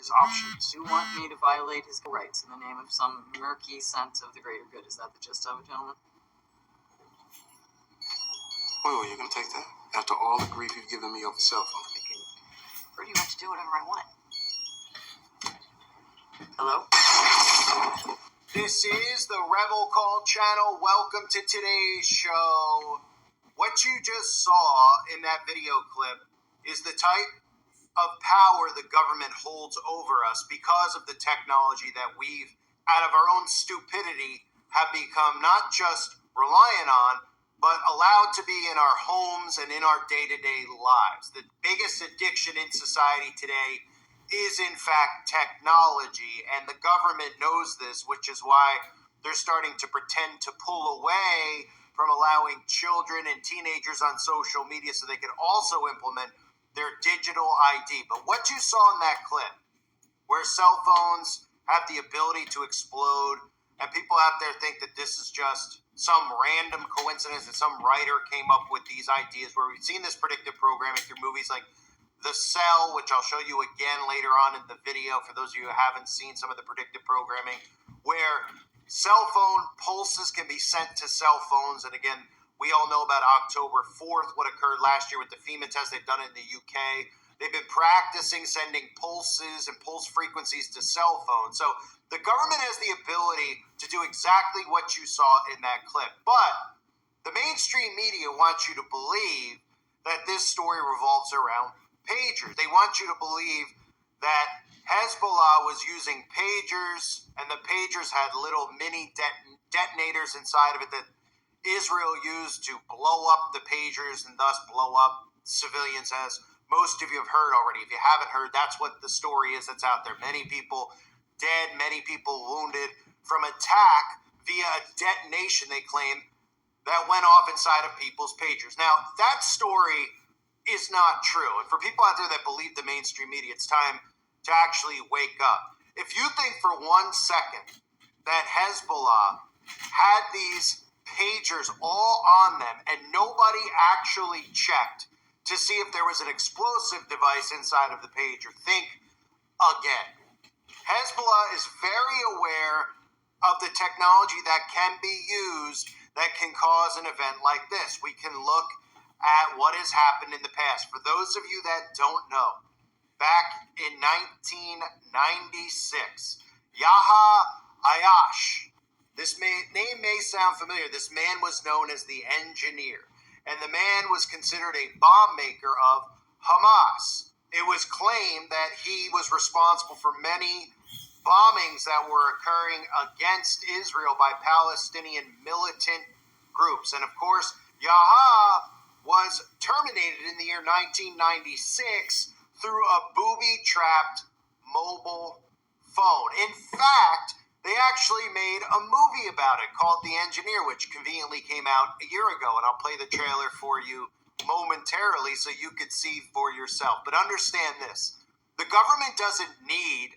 his options. You want me to violate his rights in the name of some murky sense of the greater good. Is that the gist of it, gentlemen? Well, you're going to take that? After all the grief you've given me over cell phone? I can pretty much do whatever I want. Hello? This is the Rebel Call channel. Welcome to today's show. What you just saw in that video clip is the type of power the government holds over us because of the technology that we've, out of our own stupidity, have become not just reliant on, but allowed to be in our homes and in our day-to-day lives. The biggest addiction in society today is, in fact, technology, and the government knows this, which is why they're starting to pretend to pull away from allowing children and teenagers on social media so they can also implement their digital ID. But what you saw in that clip, where cell phones have the ability to explode, and people out there think that this is just some random coincidence that some writer came up with these ideas, where we've seen this predictive programming through movies like The Cell, which I'll show you again later on in the video for those of you who haven't seen some of the predictive programming, where cell phone pulses can be sent to cell phones. And again, we all know about October 4th, what occurred last year with the FEMA test. They've done it in the UK. They've been practicing sending pulses and pulse frequencies to cell phones. So the government has the ability to do exactly what you saw in that clip. But the mainstream media wants you to believe that this story revolves around pagers. They want you to believe that Hezbollah was using pagers, and the pagers had little mini detonators inside of it that Israel used to blow up the pagers and thus blow up civilians, as most of you have heard already. If you haven't heard, that's what the story is that's out there. Many people dead, many people wounded from attack via a detonation, they claim, that went off inside of people's pagers. Now, that story is not true. And for people out there that believe the mainstream media, it's time to actually wake up. If you think for 1 second that Hezbollah had these pagers all on them and nobody actually checked to see if there was an explosive device inside of the pager, think again. Hezbollah is very aware of the technology that can be used that can cause an event like this. We can look at what has happened in the past. For those of you that don't know, back in 1996, Yaha Ayash, this name may sound familiar. This man was known as the Engineer, and the man was considered a bomb maker of Hamas. It was claimed that he was responsible for many bombings that were occurring against Israel by Palestinian militant groups. And of course, Yaha was terminated in the year 1996 through a booby-trapped mobile phone. In fact, they actually made a movie about it called The Engineer, which conveniently came out a year ago, and I'll play the trailer for you momentarily so you could see for yourself. But understand this, the government doesn't need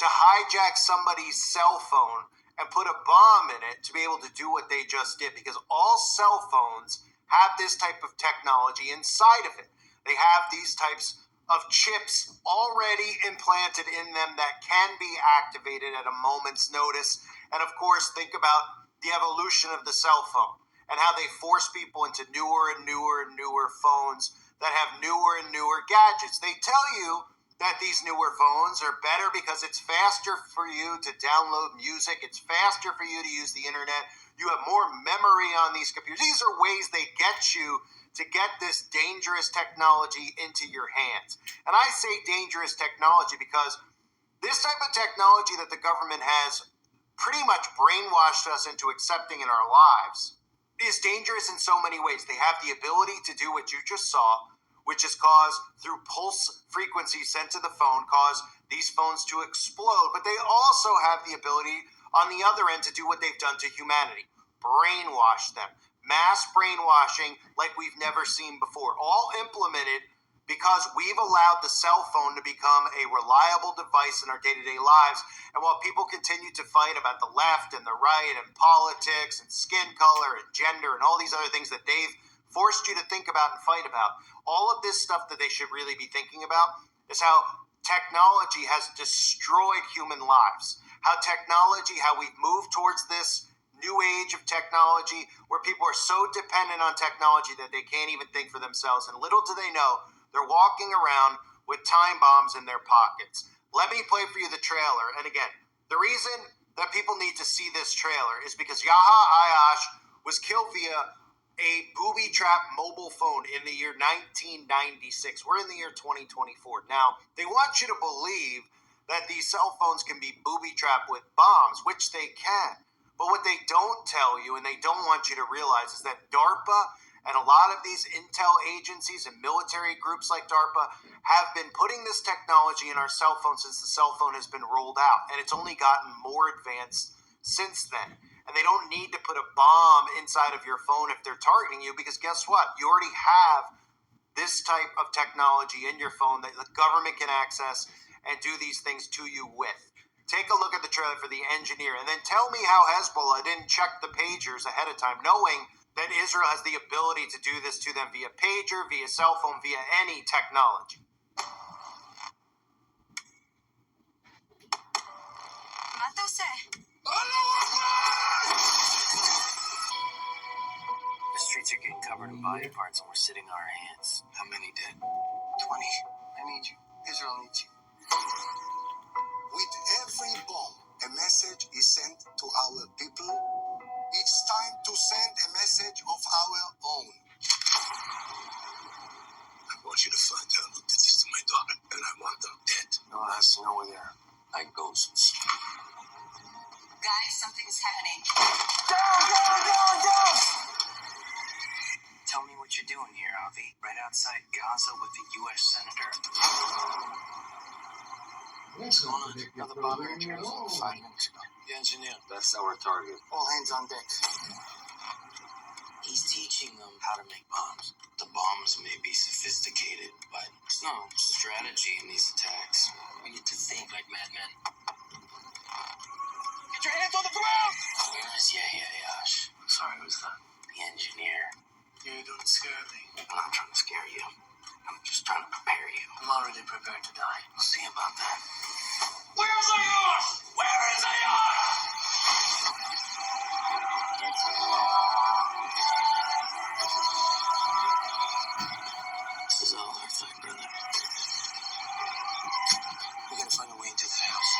to hijack somebody's cell phone and put a bomb in it to be able to do what they just did, because all cell phones have this type of technology inside of it. They have these types of chips already implanted in them that can be activated at a moment's notice. And of course, think about the evolution of the cell phone and how they force people into newer and newer and newer phones that have newer and newer gadgets. They tell you that these newer phones are better because it's faster for you to download music. It's faster for you to use the internet. You have more memory on these computers. These are ways they get you to get this dangerous technology into your hands. And I say dangerous technology because this type of technology that the government has pretty much brainwashed us into accepting in our lives is dangerous in so many ways. They have the ability to do what you just saw, which is cause, through pulse frequencies sent to the phone, cause these phones to explode. But they also have the ability on the other end to do what they've done to humanity, brainwash them. Mass brainwashing like we've never seen before, all implemented because we've allowed the cell phone to become a reliable device in our day-to-day lives. And while people continue to fight about the left and the right and politics and skin color and gender and all these other things that they've forced you to think about and fight about, all of this stuff that they should really be thinking about is how technology has destroyed human lives. How we've moved towards this new age of technology where people are so dependent on technology that they can't even think for themselves. And little do they know, they're walking around with time bombs in their pockets. Let me play for you the trailer. And again, the reason that people need to see this trailer is because Yaha Ayash was killed via a booby-trapped mobile phone in the year 1996. We're in the year 2024. Now, they want you to believe that these cell phones can be booby-trapped with bombs, which they can. But what they don't tell you and they don't want you to realize is that DARPA and a lot of these intel agencies and military groups like DARPA have been putting this technology in our cell phones since the cell phone has been rolled out. And it's only gotten more advanced since then. And they don't need to put a bomb inside of your phone if they're targeting you, because guess what? You already have this type of technology in your phone that the government can access and do these things to you with. Take a look at the trailer for The Engineer, and then tell me how Hezbollah didn't check the pagers ahead of time, knowing that Israel has the ability to do this to them via pager, via cell phone, via any technology. The streets are getting covered in body parts and we're sitting on our hands. How many dead? 20. I need you. Israel needs you. With every bomb, a message is sent to our people. It's time to send a message of our own. I want you to find out who did this to my daughter, and I want them dead. No one has to know we're there. Like ghosts. Guys, something is happening. Tell me what you're doing here, Avi. Right outside Gaza with the U.S. Senator. What's going on? Another bomber in Jerusalem 5 minutes ago. The Engineer. That's our target. All hands on deck. He's teaching them how to make bombs. The bombs may be sophisticated, but there's no strategy in these attacks. We need to think like madmen. Get your hands on the ground! Where is Yahya Yash? Sorry, who's that? The engineer. You don't scare me. I'm not trying to scare you. I'm just trying to prepare you. I'm already prepared to die. We'll see about that. Where's Ayash? Where is Ayash? This is all our fight, brother. We gotta find a way into the house.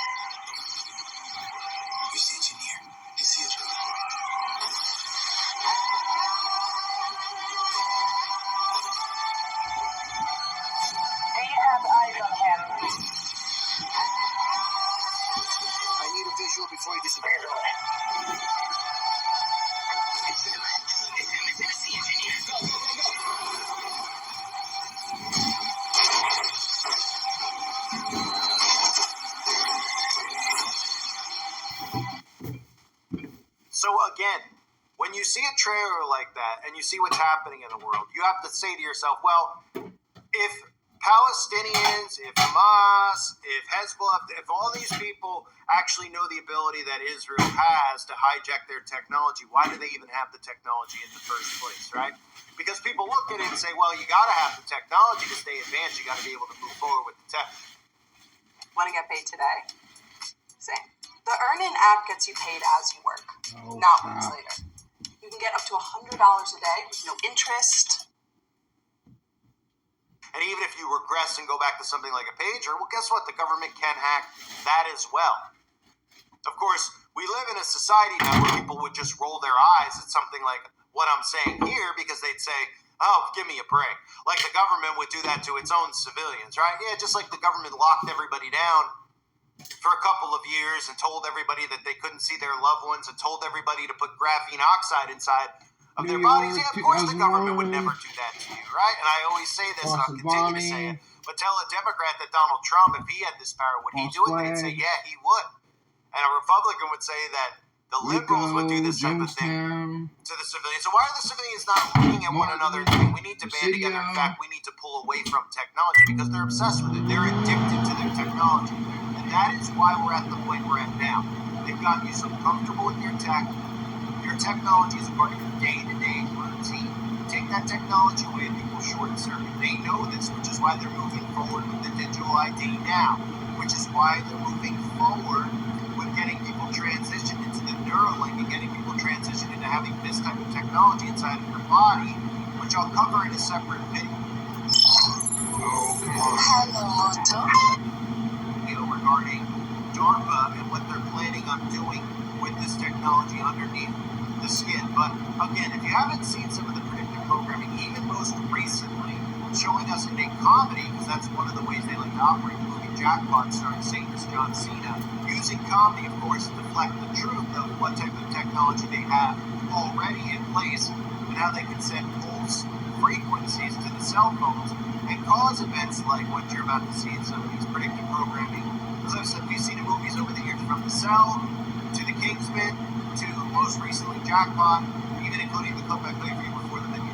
Where's the Engineer? He's here. I need a visual before you disappear. So again, when you see a trailer like that and you see what's happening in the world, you have to say to yourself, well, if Palestinians, if Hamas, if Hezbollah, if all these people actually know the ability that Israel has to hijack their technology, why do they even have the technology in the first place, right? Because people look at it and say, well, you got to have the technology to stay advanced. You got to be able to move forward with the tech. Want to get paid today? Same. The Earnin app gets you paid as you work, not weeks later. You can get up to $100 a day with no interest. And even if you regress and go back to something like a pager, well, guess what? The government can hack that as well. Of course, we live in a society now where people would just roll their eyes at something like what I'm saying here because they'd say, oh, give me a break. Like the government would do that to its own civilians, right? Yeah, just like the government locked everybody down for a couple of years and told everybody that they couldn't see their loved ones and told everybody to put graphene oxide inside of their bodies. Yeah, of course the government would never do that to you, right? And I always say this, and I'll continue to say it, but tell a Democrat that Donald Trump, if he had this power, would he do it? They'd say, yeah, he would. And a Republican would say that the liberals would do this type of thing to the civilians. So why are the civilians not looking at one another and saying, we need to band together? In fact, we need to pull away from technology because they're obsessed with it. They're addicted to their technology. And that is why we're at the point we're at now. They've gotten you so comfortable with your tech. Your technology is a part of your day-to-day routine. take that technology away, people short circuit. They know this, which is why they're moving forward with the digital ID now, which is why they're moving forward with getting people transitioned into the Neuralink and getting people transitioned into having this type of technology inside of their body, which I'll cover in a separate video. Regarding DARPA and what they're planning on doing with this technology underneath the skin. But again, if you haven't seen some of the predictive programming, even most recently, showing us in a comedy, because that's one of the ways they like to operate, the movie Jackpot starring Satanist John Cena, using comedy, of course, to deflect the truth of what type of technology they have already in place and how they can send pulse frequencies to the cell phones and cause events like what you're about to see in some of these predictive programming. As I've said, we've seen in movies over the years, from The Cell to The Kingsman to most recently Jackpot, even including the clip I played for you before the video.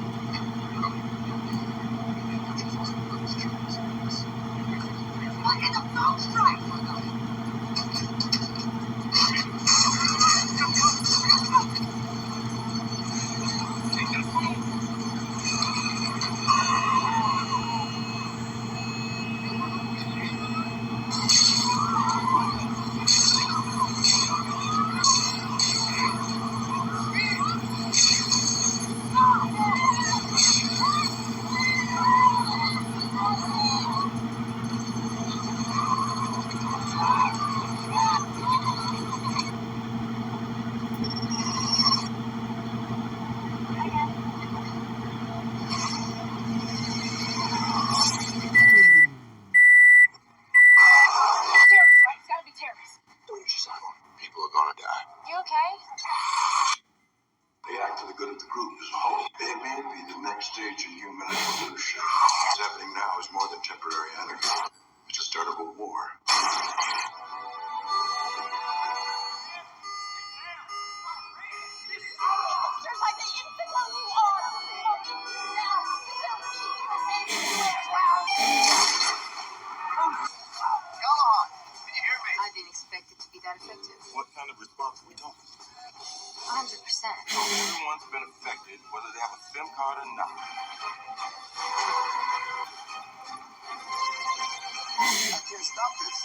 People are gonna die. You okay? They act for the good of the group as a whole. They may be the next stage in human evolution. What's happening now is more than temporary anarchy. It's the start of a war. Callahan, can you hear me? I didn't expect it to be that effective. What kind of response are we talking? 100%. Everyone's been affected, whether they have a SIM card or not. I can't stop this.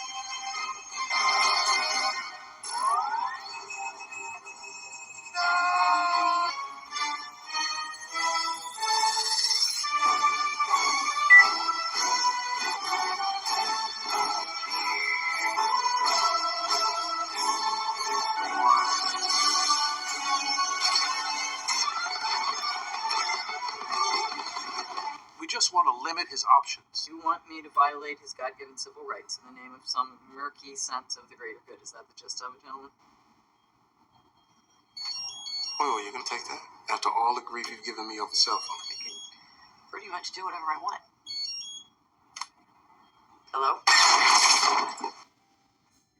We just want to limit his options. You want me to violate his God-given civil rights in the name of some murky sense of the greater good? Is that the gist of it, gentlemen? Oh, you're gonna take that? After all the grief you've given me over cell phone. I can pretty much do whatever I want. Hello?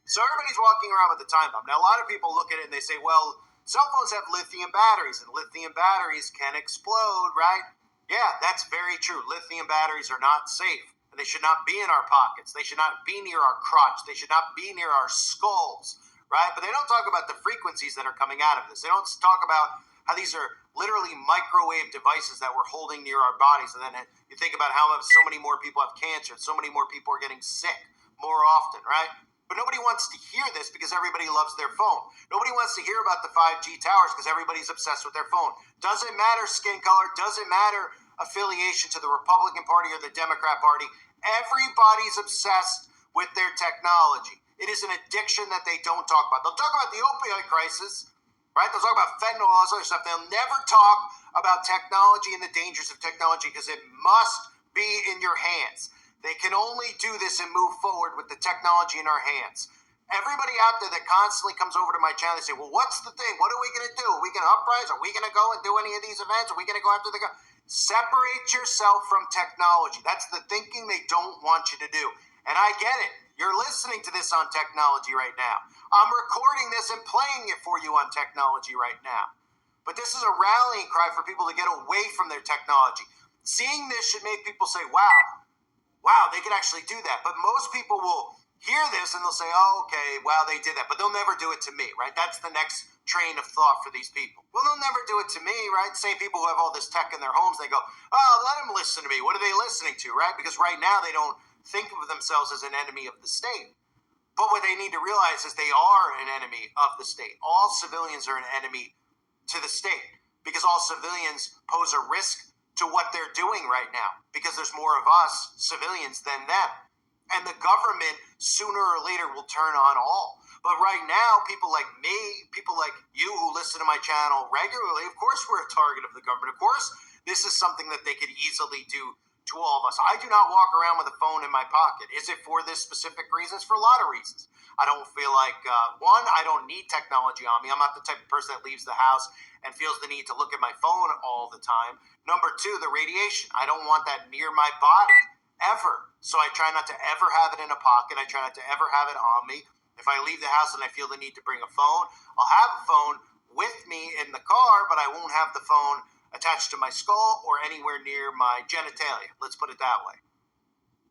So everybody's walking around with the time bomb. Now, a lot of people look at it and they say, well, cell phones have lithium batteries, and lithium batteries can explode, right? Yeah, that's very true. Lithium batteries are not safe, and they should not be in our pockets. They should not be near our crotch. They should not be near our skulls, right? But they don't talk about the frequencies that are coming out of this. They don't talk about how these are literally microwave devices that we're holding near our bodies. And then you think about how so many more people have cancer, so many more people are getting sick more often, right? But nobody wants to hear this because everybody loves their phone. Nobody wants to hear about the 5G towers because everybody's obsessed with their phone. Doesn't matter skin color, doesn't matter affiliation to the Republican Party or the Democrat Party. Everybody's obsessed with their technology. It is an addiction that they don't talk about. They'll talk about the opioid crisis, right? They'll talk about fentanyl, all this other stuff. They'll never talk about technology and the dangers of technology because it must be in your hands. They can only do this and move forward with the technology in our hands. Everybody out there that constantly comes over to my channel, they say, well, what's the thing? What are we going to do? Are we going to uprise? Are we going to go and do any of these events? Are we going to go after the gun? Separate yourself from technology. That's the thinking they don't want you to do. And I get it. You're listening to this on technology right now. I'm recording this and playing it for you on technology right now. But this is a rallying cry for people to get away from their technology. Seeing this should make people say, wow, they can actually do that. But most people will hear this and they'll say, oh, okay, wow, they did that, but they'll never do it to me, right? That's the next train of thought for these people. Well, they'll never do it to me, right? Same people who have all this tech in their homes, they go, oh, let them listen to me. What are they listening to, right? Because right now they don't think of themselves as an enemy of the state. But what they need to realize is they are an enemy of the state. All civilians are an enemy to the state because all civilians pose a risk to what they're doing right now because there's more of us civilians than them. And the government sooner or later will turn on all. But right now, people like me, people like you who listen to my channel regularly, of course we're a target of the government. Of course, this is something that they could easily do to all of us. I do not walk around with a phone in my pocket. Is it for this specific reasons? For a lot of reasons. I don't feel like, one, I don't need technology on me. I'm not the type of person that leaves the house and feels the need to look at my phone all the time. Number two, the radiation. I don't want that near my body ever. So I try not to ever have it in a pocket. I try not to ever have it on me. If I leave the house and I feel the need to bring a phone, I'll have a phone with me in the car, but I won't have the phone attached to my skull or anywhere near my genitalia. Let's put it that way.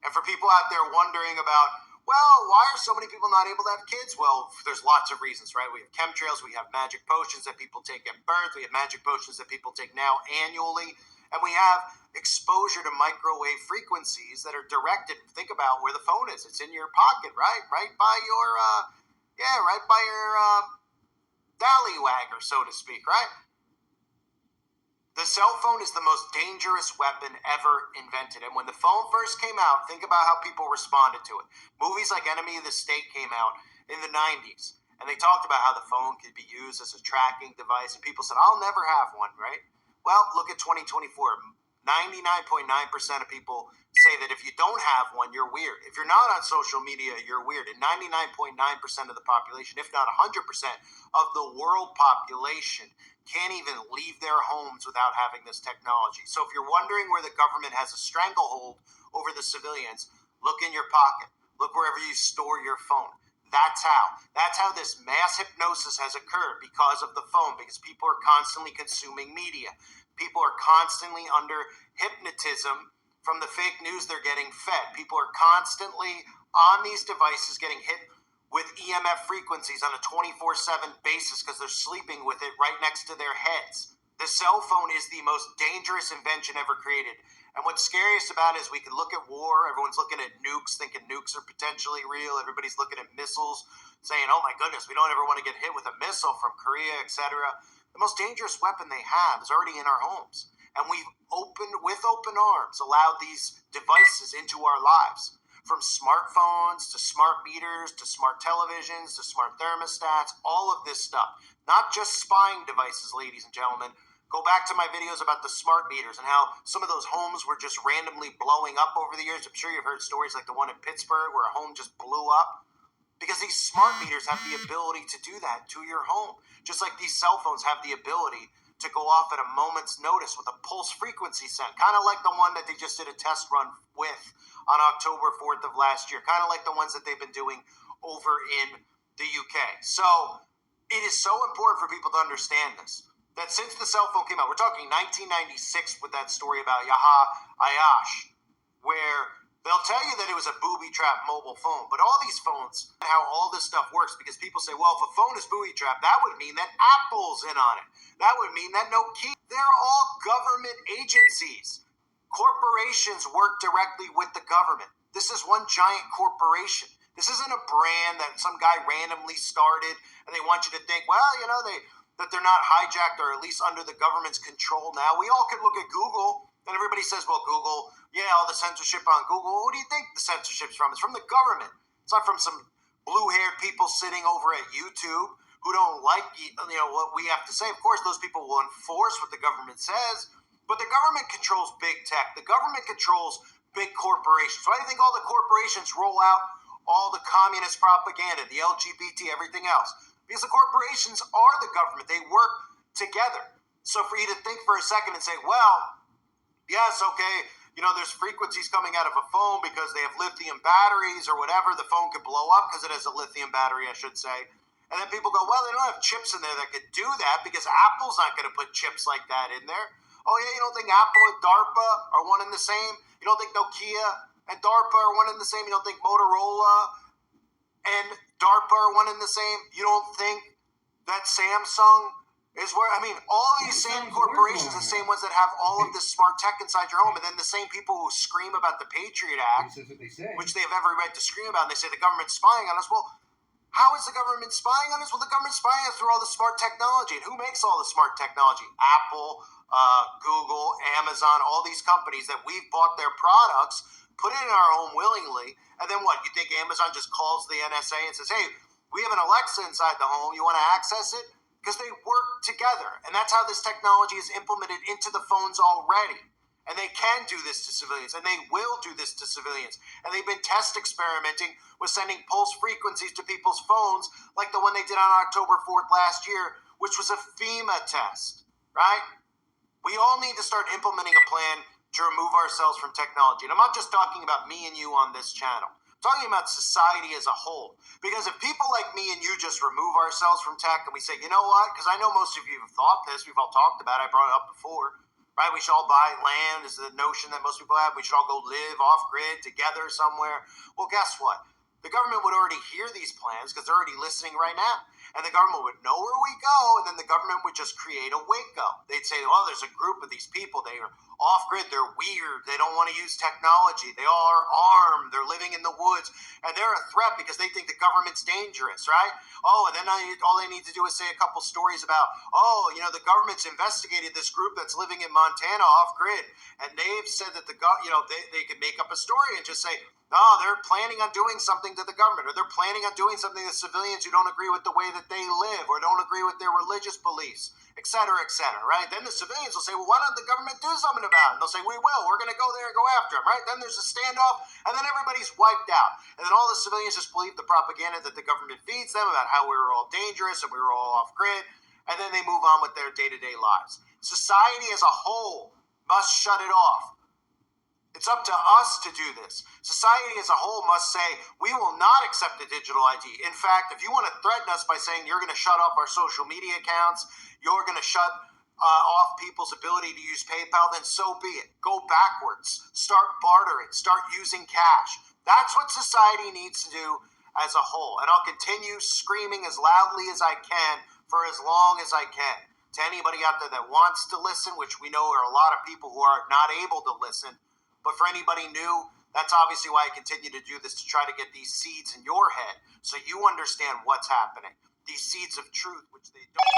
And for people out there wondering about, well, why are so many people not able to have kids? Well, there's lots of reasons, right? We have chemtrails, we have magic potions that people take at birth, we have magic potions that people take now annually, and we have exposure to microwave frequencies that are directed. Think about where the phone is. It's in your pocket, right? Right by your, dallywagger, so to speak, right? The cell phone is the most dangerous weapon ever invented. And when the phone first came out, think about how people responded to it. Movies like Enemy of the State came out in the 90s. And they talked about how the phone could be used as a tracking device. And people said, I'll never have one, right? Well, look at 2024. 99.9% of people say that if you don't have one, you're weird. If you're not on social media, you're weird. And 99.9% of the population, if not 100% of the world population, can't even leave their homes without having this technology. So if you're wondering where the government has a stranglehold over the civilians, look in your pocket. Look wherever you store your phone. That's how this mass hypnosis has occurred because of the phone, because people are constantly consuming media. People are constantly under hypnotism from the fake news they're getting fed. People are constantly on these devices getting hit with EMF frequencies on a 24/7 basis because they're sleeping with it right next to their heads. The cell phone is the most dangerous invention ever created. And what's scariest about it is we can look at war. Everyone's looking at nukes, thinking nukes are potentially real. Everybody's looking at missiles, saying, oh my goodness, we don't ever want to get hit with a missile from Korea, etc. The most dangerous weapon they have is already in our homes. And we've with open arms, allowed these devices into our lives. From smartphones to smart meters to smart televisions to smart thermostats, all of this stuff. Not just spying devices, ladies and gentlemen. Go back to my videos about the smart meters and how some of those homes were just randomly blowing up over the years. I'm sure you've heard stories like the one in Pittsburgh where a home just blew up. Because these smart meters have the ability to do that to your home. Just like these cell phones have the ability to go off at a moment's notice with a pulse frequency send. Kind of like the one that they just did a test run with on October 4th of last year. Kind of like the ones that they've been doing over in the UK. So it is so important for people to understand this. That since the cell phone came out, we're talking 1996 with that story about Yaha Ayash, where they'll tell you that it was a booby-trapped mobile phone, but all these phones, how all this stuff works, because people say, well, if a phone is booby-trapped, that would mean that Apple's in on it. That would mean that Nokia. They're all government agencies. Corporations work directly with the government. This is one giant corporation. This isn't a brand that some guy randomly started, and they want you to think, well, that they're not hijacked or at least under the government's control now. We all could look at Google, and everybody says, well, Google, yeah, all the censorship on Google. Who do you think the censorship's from? It's from the government. It's not from some blue-haired people sitting over at YouTube who don't like what we have to say. Of course, those people will enforce what the government says, but the government controls big tech. The government controls big corporations. Why do you think all the corporations roll out all the communist propaganda, the LGBT, everything else? Because the corporations are the government. They work together. So for you to think for a second and say, well, yes, okay, there's frequencies coming out of a phone because they have lithium batteries or whatever. The phone could blow up because it has a lithium battery, I should say. And then people go, well, they don't have chips in there that could do that because Apple's not going to put chips like that in there. Oh, yeah, you don't think Apple and DARPA are one and the same? You don't think Nokia and DARPA are one and the same? You don't think Motorola and DARPA are one and the same? You don't think that Samsung is where, I mean, all these same corporations, the same ones that have all of this smart tech inside your home, and then the same people who scream about the Patriot Act, That's what they say. which they have every right to scream about, and they say the government's spying on us. Well, how is the government spying on us? Well, the government's spying on us through all the smart technology. And who makes all the smart technology? Apple, Google, Amazon, all these companies that we've bought their products, put it in our home willingly, and then what? You think Amazon just calls the NSA and says, hey, we have an Alexa inside the home, you want to access it? Because they work together. And that's how this technology is implemented into the phones already. And they can do this to civilians, and they will do this to civilians. And they've been test experimenting with sending pulse frequencies to people's phones, like the one they did on October 4th last year, which was a FEMA test, right? We all need to start implementing a plan to remove ourselves from technology. And I'm not just talking about me and you on this channel. I'm talking about society as a whole. Because if people like me and you just remove ourselves from tech and we say, you know what? Because I know most of you have thought this. We've all talked about it. I brought it up before. Right, we should all buy land is the notion that most people have. We should all go live off-grid together somewhere. Well, guess what? The government would already hear these plans because they're already listening right now. And the government would know where we go, and then the government would just create a wake-up. They'd say, oh, there's a group of these people. They are off-grid. They're weird. They don't want to use technology. They all are armed. They're living in the woods. And they're a threat because they think the government's dangerous, right? Oh, and then all they need to do is say a couple stories about, oh, you know, the government's investigated this group that's living in Montana off-grid. And they've said that they could make up a story and just say, oh, they're planning on doing something to the government, or they're planning on doing something to civilians who don't agree with the way that they live, or don't agree with their religious beliefs, et cetera, right? Then the civilians will say, well, why don't the government do something about it? And they'll say, we will. We're going to go there and go after them, right? Then there's a standoff, and then everybody's wiped out. And then all the civilians just believe the propaganda that the government feeds them about how we were all dangerous and we were all off-grid, and then they move on with their day-to-day lives. Society as a whole must shut it off. It's up to us to do this. Society as a whole must say, we will not accept a digital ID. In fact, if you want to threaten us by saying you're going to shut off our social media accounts, you're going to shut off people's ability to use PayPal, then so be it. Go backwards. Start bartering. Start using cash. That's what society needs to do as a whole. And I'll continue screaming as loudly as I can for as long as I can. To anybody out there that wants to listen, which we know are a lot of people who are not able to listen, but for anybody new, that's obviously why I continue to do this, to try to get these seeds in your head so you understand what's happening. These seeds of truth, which they don't.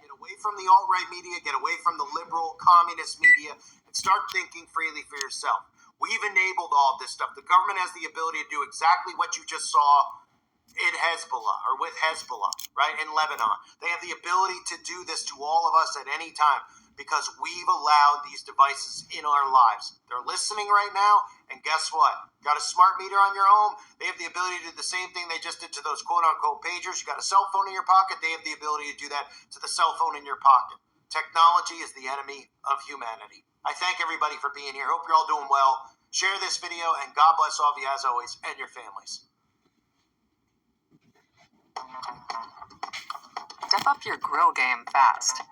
Get away from the alt-right media, get away from the liberal communist media, and start thinking freely for yourself. We've enabled all of this stuff. The government has the ability to do exactly what you just saw in Hezbollah, or with Hezbollah, right, in Lebanon. They have the ability to do this to all of us at any time, because we've allowed these devices in our lives. They're listening right now, and guess what? Got a smart meter on your home? They have the ability to do the same thing they just did to those quote-unquote pagers. You got a cell phone in your pocket? They have the ability to do that to the cell phone in your pocket. Technology is the enemy of humanity. I thank everybody for being here. Hope you're all doing well. Share this video, and God bless all of you as always, and your families. Step up your grill game fast.